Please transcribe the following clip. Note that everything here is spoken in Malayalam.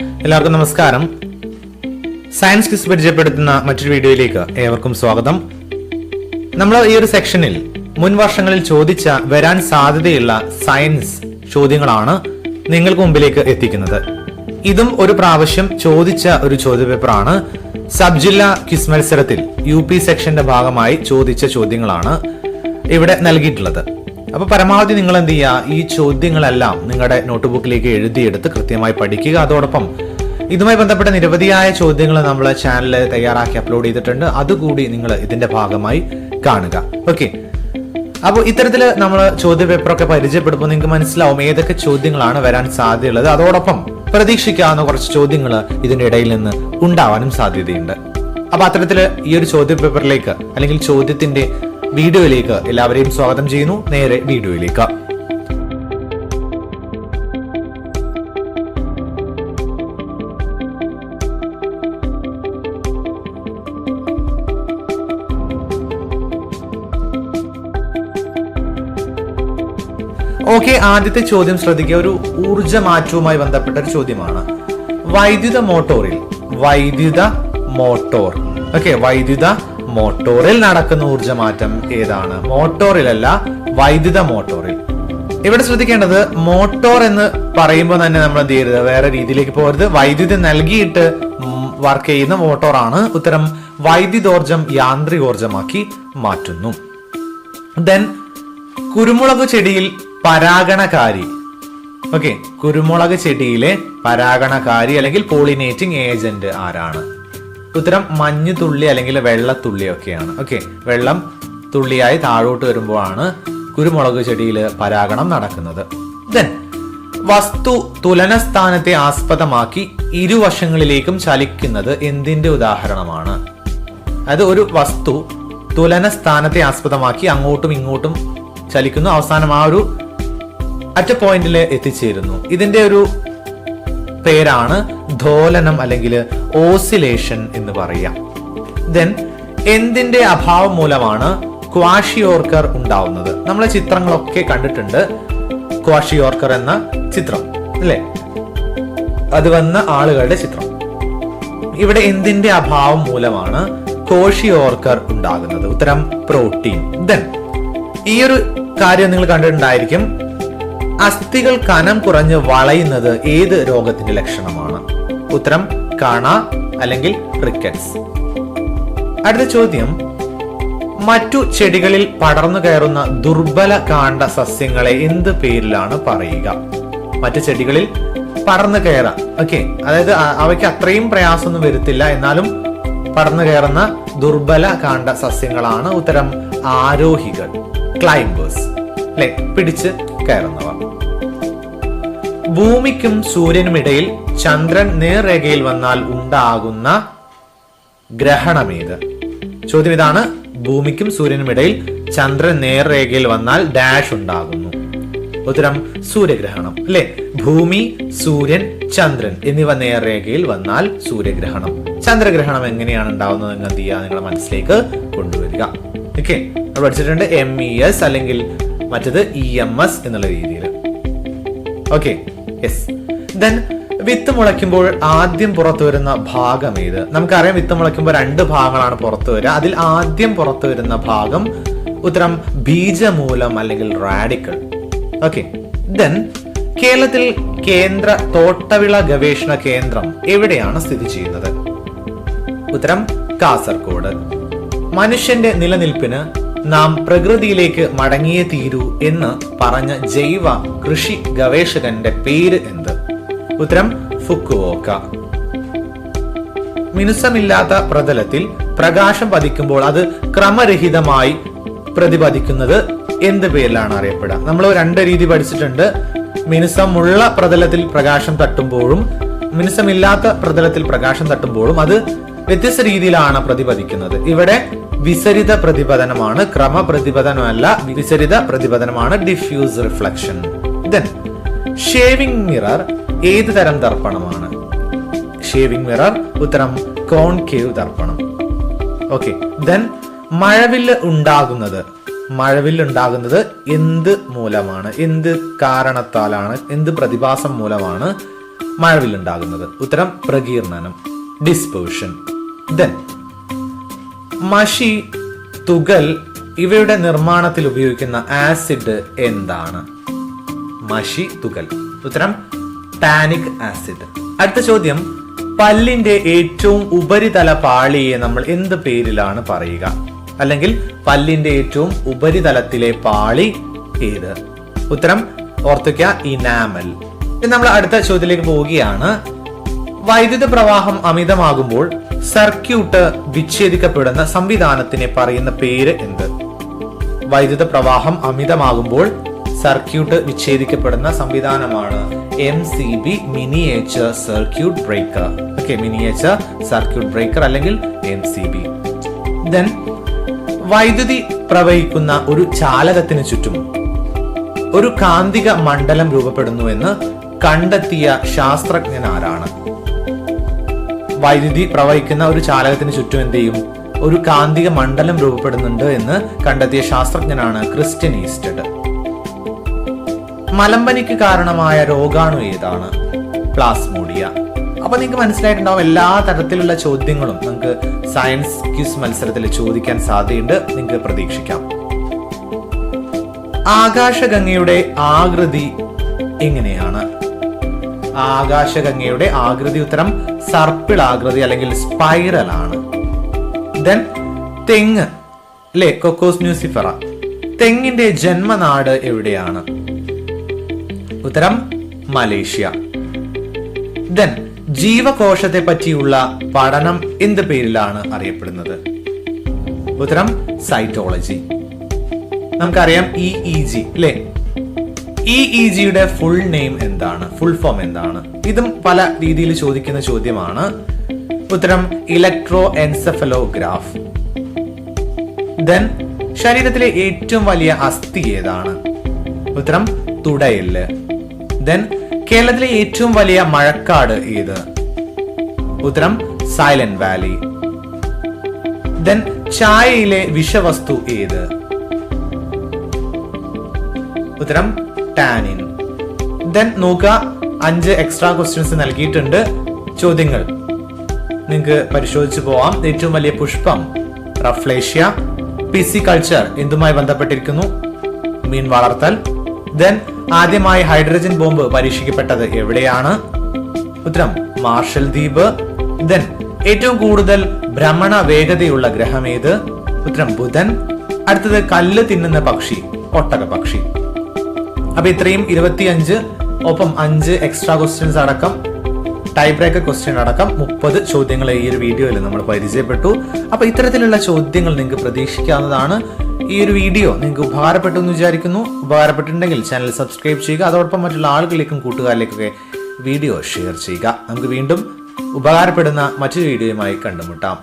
എല്ലാവർക്കും നമസ്കാരം. സയൻസ് ക്വിസ് പരിചയപ്പെടുത്തുന്ന മറ്റൊരു വീഡിയോയിലേക്ക് ഏവർക്കും സ്വാഗതം. നമ്മൾ ഈ ഒരു സെക്ഷനിൽ മുൻ വർഷങ്ങളിൽ ചോദിച്ച വരാൻ സാധ്യതയുള്ള സയൻസ് ചോദ്യങ്ങളാണ് നിങ്ങൾക്ക് മുമ്പിലേക്ക് എത്തിക്കുന്നത്. ഇതും ഒരു പ്രാവശ്യം ചോദിച്ച ഒരു ചോദ്യപേപ്പറാണ്. സബ് ജില്ലാ ക്വിസ് മത്സരത്തിൽ UP സെക്ഷന്റെ ഭാഗമായി ചോദിച്ച ചോദ്യങ്ങളാണ് ഇവിടെ നൽകിയിട്ടുള്ളത്. അപ്പൊ പരമാവധി നിങ്ങൾ എന്ത് ചെയ്യുക, ഈ ചോദ്യങ്ങളെല്ലാം നിങ്ങളുടെ നോട്ട്ബുക്കിലേക്ക് എഴുതിയെടുത്ത് കൃത്യമായി പഠിക്കുക. അതോടൊപ്പം ഇതുമായി ബന്ധപ്പെട്ട നിരവധിയായ ചോദ്യങ്ങൾ നമ്മൾ ചാനലിൽ തയ്യാറാക്കി അപ്ലോഡ് ചെയ്തിട്ടുണ്ട്. അതുകൂടി നിങ്ങൾ ഇതിന്റെ ഭാഗമായി കാണുക. ഓക്കെ, അപ്പോൾ ഇത്തരത്തിൽ നമ്മൾ ചോദ്യപേപ്പറൊക്കെ പരിചയപ്പെടുമ്പോൾ നിങ്ങൾക്ക് മനസ്സിലാവും ഏതൊക്കെ ചോദ്യങ്ങളാണ് വരാൻ സാധ്യതയുള്ളത്. അതോടൊപ്പം പ്രതീക്ഷിക്കാവുന്ന കുറച്ച് ചോദ്യങ്ങൾ ഇതിന്റെ ഇടയിൽ നിന്ന് ഉണ്ടാവാനും സാധ്യതയുണ്ട്. അപ്പൊ അത്തരത്തിൽ ഈ ഒരു ചോദ്യപേപ്പറിലേക്ക് അല്ലെങ്കിൽ ചോദ്യത്തിന്റെ വീഡിയോയിലേക്ക് എല്ലാവരെയും സ്വാഗതം ചെയ്യുന്നു. നേരെ വീഡിയോയിലേക്ക്. ഓക്കെ, ആദ്യത്തെ ചോദ്യം ശ്രദ്ധിക്കുക. ഒരു ഊർജ മാറ്റവുമായി ബന്ധപ്പെട്ട ഒരു ചോദ്യമാണ്. വൈദ്യുത മോട്ടോറിൽ നടക്കുന്ന ഊർജ്ജമാറ്റം ഏതാണ്? മോട്ടോറിലല്ല, വൈദ്യുത മോട്ടോറിൽ. ഇവിടെ ശ്രദ്ധിക്കേണ്ടത് മോട്ടോർ എന്ന് പറയുമ്പോൾ തന്നെ നമ്മൾ എന്ത് ചെയ്യരുത്, വേറെ രീതിയിലേക്ക് പോകരുത്. വൈദ്യുതി നൽകിയിട്ട് വർക്ക് ചെയ്യുന്ന മോട്ടോറാണ് ഉത്തരം. വൈദ്യുതോർജം യാന്ത്രികോർജമാക്കി മാറ്റുന്നു. ദെൻ കുരുമുളക് ചെടിയിൽ പരാഗണകാരി. ഓക്കെ, കുരുമുളക് ചെടിയിലെ പരാഗണകാരി അല്ലെങ്കിൽ പോളിനേറ്റിംഗ് ഏജന്റ് ആരാണ്? ഉത്തരം മഞ്ഞുതുള്ളി അല്ലെങ്കിൽ വെള്ളത്തുള്ളി ഒക്കെയാണ്. ഓക്കെ, വെള്ളം തുള്ളിയായി താഴോട്ട് വരുമ്പോഴാണ് കുരുമുളക് ചെടിയിൽ പരാഗണം നടക്കുന്നത്. ദെൻ വസ്തു തുലനസ്ഥാനത്തെ ആസ്പദമാക്കി ഇരുവശങ്ങളിലേക്കും ചലിക്കുന്നത് എന്തിന്റെ ഉദാഹരണമാണ്? അത് ഒരു വസ്തു തുലനസ്ഥാനത്തെ ആസ്പദമാക്കി അങ്ങോട്ടും ഇങ്ങോട്ടും ചലിക്കുന്നു, അവസാനം ആ ഒരു അറ്റ പോയിന്റിൽ എത്തിച്ചേരുന്നു. ഇതിന്റെ ഒരു പേരാണ് ദോലനം അല്ലെങ്കിൽ ഓസിലേഷൻ എന്ന് പറയാം. ദെൻ എന്തിന്റെ അഭാവം മൂലമാണ് ക്വാഷിയോർക്കർ ഉണ്ടാവുന്നത്? നമ്മളെ ചിത്രങ്ങളൊക്കെ കണ്ടിട്ടുണ്ട്. ക്വാഷിയോർക്കർ എന്ന ചിത്രം അല്ലെ, അത് വന്ന ആളുകളുടെ ചിത്രം. ഇവിടെ എന്തിന്റെ അഭാവം മൂലമാണ് ക്വാഷിയോർക്കർ ഉണ്ടാകുന്നത്? ഉത്തരം പ്രോട്ടീൻ. ദെൻ ഈ ഒരു കാര്യം നിങ്ങൾ കണ്ടിട്ടുണ്ടായിരിക്കും. അസ്ഥികൾ കനം കുറഞ്ഞ് വളയുന്നത് ഏത് രോഗത്തിന്റെ ലക്ഷണമാണ്? ഉത്തരം കണ അല്ലെങ്കിൽ റിക്കറ്റ്സ്. അടുത്ത ചോദ്യം, മറ്റു ചെടികളിൽ പടർന്നു കയറുന്ന ദുർബല കാണ്ഡ സസ്യങ്ങളെ എന്ത് പേരിലാണ് പറയുക? മറ്റു ചെടികളിൽ പടർന്നു കയറാം. ഓക്കെ, അതായത് അവയ്ക്ക് അത്രയും പ്രയാസമൊന്നും വരുത്തില്ല, എന്നാലും പടർന്നു കയറുന്ന ദുർബല കാണ്ഡ സസ്യങ്ങളാണ് ഉത്തരം ആരോഹികൾ, ക്ലൈംബേഴ്സ് അല്ലെ, പിടിച്ച് കയറുന്നവ. ഭൂമിക്കും സൂര്യനുമിടയിൽ ചന്ദ്രൻ നേർരേഖയിൽ വന്നാൽ ഉണ്ടാകുന്ന ഗ്രഹണമേത്? ചോദ്യം ഇതാണ്. ഭൂമിക്കും സൂര്യനുമിടയിൽ ചന്ദ്രൻ നേർരേഖയിൽ വന്നാൽ ഡാഷ് ഉണ്ടാകുന്നു. ഉത്തരം സൂര്യഗ്രഹണം അല്ലെ. ഭൂമി, സൂര്യൻ, ചന്ദ്രൻ എന്നിവ നേർരേഖയിൽ വന്നാൽ സൂര്യഗ്രഹണം. ചന്ദ്രഗ്രഹണം എങ്ങനെയാണ് ഉണ്ടാവുന്നത് എന്ന് എന്ത് ചെയ്യുക, നിങ്ങളുടെ മനസ്സിലേക്ക് കൊണ്ടുവരിക. ഓക്കെ, പഠിച്ചിട്ടുണ്ട്. MES അല്ലെങ്കിൽ മറ്റത് EMS എന്നുള്ള രീതിയിൽ. Okay, yes. ദെൻ വിത്ത് മുളയ്ക്കുമ്പോൾ ആദ്യം പുറത്തു വരുന്ന ഭാഗം ഏത്? നമുക്കറിയാം, വിത്ത് മുളയ്ക്കുമ്പോൾ 2 ഭാഗങ്ങളാണ് പുറത്തു വരിക. അതിൽ ആദ്യം പുറത്തു വരുന്ന ഭാഗം ഉത്തരം ബീജമൂലം അല്ലെങ്കിൽ റാഡിക്കൽ. ഓക്കെ, ദെൻ കേരളത്തിൽ കേന്ദ്ര തോട്ടവിള ഗവേഷണ കേന്ദ്രം എവിടെയാണ് സ്ഥിതി ചെയ്യുന്നത്? ഉത്തരം കാസർഗോഡ്. മനുഷ്യന്റെ നിലനിൽപ്പിന് നാം പ്രകൃതിയിലേക്ക് മടങ്ങിയേ തീരൂ എന്ന് പറഞ്ഞ ജൈവ കൃഷി ഗവേഷകന്റെ പേര് എന്ത്? ഉത്തരം ഫുക്കുവോക്ക. മിനുസമില്ലാത്ത പ്രതലത്തിൽ പ്രകാശം പതിക്കുമ്പോൾ അത് ക്രമരഹിതമായി പ്രതിപദിക്കുന്നത് എന്ത് പേരിലാണ് അറിയപ്പെടുക? നമ്മൾ 2 രീതി പഠിച്ചിട്ടുണ്ട്. മിനുസമുള്ള പ്രതലത്തിൽ പ്രകാശം തട്ടുമ്പോഴും മിനുസമില്ലാത്ത പ്രതലത്തിൽ പ്രകാശം തട്ടുമ്പോഴും അത് വ്യത്യസ്ത രീതിയിലാണ് പ്രതിപദിക്കുന്നത്. ഇവിടെ വിസരിത പ്രതിപതനമാണ്, ക്രമപ്രതിപതനമല്ല. വിസരിത പ്രതിപതനമാണ്, diffuse reflection. Then shaving mirror ഏത് തരം ദർപ്പണമാണ്? ഷേവിംഗ് മിറർ ഉത്തരം കോൺകേവ് ദർപ്പണം. ഓക്കെ, ദെൻ മഴവില്ല് ഉണ്ടാകുന്നത് എന്ത് മൂലമാണ്? എന്ത് കാരണത്താലാണ്? എന്ത് പ്രതിഭാസം മൂലമാണ് മഴവില്ലുണ്ടാകുന്നത്? ഉത്തരം പ്രകീർണനം, ഡിസ്പേർഷൻ. ദെൻ മഷി, തുകൽ ഇവയുടെ നിർമ്മാണത്തിൽ ഉപയോഗിക്കുന്ന ആസിഡ് എന്താണ്? മഷി, തുകൽ. ഉത്തരം ടാനിക് ആസിഡ്. അടുത്ത ചോദ്യം, പല്ലിന്റെ ഏറ്റവും ഉപരിതല പാളിയെ നമ്മൾ എന്ത് പേരിലാണ് പറയുക? അല്ലെങ്കിൽ പല്ലിന്റെ ഏറ്റവും ഉപരിതലത്തിലെ പാളി ഏത്? ഉത്തരം ഓർത്തുക, ഇനാമൽ. നമ്മൾ അടുത്ത ചോദ്യത്തിലേക്ക് പോവുകയാണ്. വൈദ്യുത പ്രവാഹം അമിതമാകുമ്പോൾ സർക്യൂട്ട് വിച്ഛേദിക്കപ്പെടുന്ന സംവിധാനത്തിനെ പറയുന്ന പേര് എന്ത്? വൈദ്യുത പ്രവാഹം അമിതമാകുമ്പോൾ സർക്യൂട്ട് വിച്ഛേദിക്കപ്പെടുന്ന സംവിധാനമാണ് MCB, miniature circuit breaker. Okay, miniature circuit breaker അല്ലെങ്കിൽ MCB. ദെൻ വൈദ്യുതി പ്രവഹിക്കുന്ന ഒരു ചാലകത്തിന് ചുറ്റും ഒരു കാന്തിക മണ്ഡലം രൂപപ്പെടുന്നുവെന്ന് കണ്ടെത്തിയ ശാസ്ത്രജ്ഞൻ ആരാണ്? വൈദ്യുതി പ്രവഹിക്കുന്ന ഒരു ചാലകത്തിന് ചുറ്റും എന്ത് ചെയ്യും? ഒരു കാന്തിക മണ്ഡലം രൂപപ്പെടുന്നുണ്ട് എന്ന് കണ്ടെത്തിയ ശാസ്ത്രജ്ഞനാണ് ക്രിസ്റ്റ്യൻ ഈസ്റ്റഡ്. മലമ്പനിക്ക് കാരണമായ രോഗാണു ഏതാണ്? പ്ലാസ്മോഡിയ. അപ്പൊ നിങ്ങൾക്ക് മനസ്സിലായിട്ടുണ്ടാവും, എല്ലാ തരത്തിലുള്ള ചോദ്യങ്ങളും നിങ്ങൾക്ക് സയൻസ് ക്വിസ് മത്സരത്തിൽ ചോദിക്കാൻ സാധ്യതയുണ്ട്. നിങ്ങൾക്ക് പ്രതീക്ഷിക്കാം. ആകാശഗംഗയുടെ ആകൃതി എങ്ങനെയാണ്? ആകാശഗംഗയുടെ ആകൃതി ഉത്തരം സർപ്പിൾ ആകൃതി അല്ലെങ്കിൽ സ്പൈറൽ ആണ്. ദെൻ തെങ്ങ് അല്ലെ, കൊക്കോസ് ന്യൂസിഫറ. തെങ്ങിന്റെ ജന്മനാട് എവിടെയാണ്? ഉത്തരം മലേഷ്യ. ദെൻ ജീവകോശത്തെ പറ്റിയുള്ള പഠനം എന്ത് പേരിലാണ് അറിയപ്പെടുന്നത്? ഉത്തരം സൈറ്റോളജി. നമുക്കറിയാം EEG അല്ലെ. EEGയുടെ ഫുൾ നെയിം എന്താണ്? ഫുൾ ഫോം എന്താണ്? ഇതും പല രീതിയിൽ ചോദിക്കുന്ന ചോദ്യമാണ്. ഉത്തരം ഇലക്ട്രോ എൻസെഫലോഗ്രാഫ്. ദെൻ ശരീരത്തിലെ ഏറ്റവും വലിയ അസ്ഥി ഏതാണ്? ഉത്തരം തുടയെല്ല്. ദെൻ കേരളത്തിലെ ഏറ്റവും വലിയ മഴക്കാട് ഏത്? ഉത്തരം സൈലന്റ് വാലി. ദെൻ ചായയിലെ വിഷവസ്തു ഏത്? ഉത്തരം ടാനിൻ. ദെൻ നോക്കുക, 5 എക്സ്ട്രാ ക്വസ്റ്റ്യൻസ് നൽകിയിട്ടുണ്ട്. ചോദ്യങ്ങൾ നിങ്ങൾക്ക് പരിശോധിച്ചു പോവാം. ഏറ്റവും വലിയ പുഷ്പം റഫ്ലേഷ്യ. പിസികൾച്ചർ എന്തുമായി ബന്ധപ്പെട്ടിരിക്കുന്നു? മീൻ വളർത്തൽ. ദെൻ ആദ്യമായി ഹൈഡ്രജൻ ബോംബ് പരീക്ഷിക്കപ്പെട്ടത് എവിടെയാണ്? ഉത്തരം മാർഷൽ ദ്വീപ്. ദെൻ ഏറ്റവും കൂടുതൽ ഭ്രമണ വേഗതയുള്ള ഗ്രഹം ഏത്? ഉത്തരം ബുധൻ. അടുത്തത് കല്ല് തിന്നുന്ന പക്ഷി ഒട്ടക പക്ഷി. അപ്പൊ ഇത്രയും 25 ഒപ്പം 5 എക്സ്ട്രാ ക്വസ്റ്റ്യൻസ് അടക്കം ടൈ ബ്രേക്കർ ക്വസ്റ്റ്യൻ അടക്കം 30 ചോദ്യങ്ങൾ ഈ ഒരു വീഡിയോയിൽ നമ്മൾ പരിചയപ്പെട്ടു. അപ്പൊ ഇത്തരത്തിലുള്ള ചോദ്യങ്ങൾ നിങ്ങൾക്ക് പ്രതീക്ഷിക്കാവുന്നതാണ്. ഈ ഒരു വീഡിയോ നിങ്ങൾക്ക് ഉപകാരപ്പെട്ടു എന്ന് വിചാരിക്കുന്നു. ഉപകാരപ്പെട്ടിട്ടുണ്ടെങ്കിൽ ചാനൽ സബ്സ്ക്രൈബ് ചെയ്യുക. അതോടൊപ്പം മറ്റുള്ള ആളുകളിലേക്കും കൂട്ടുകാരിലേക്കൊക്കെ വീഡിയോ ഷെയർ ചെയ്യുക. നമുക്ക് വീണ്ടും ഉപകാരപ്പെടുന്ന മറ്റൊരു വീഡിയോയുമായി കണ്ടുമുട്ടാം.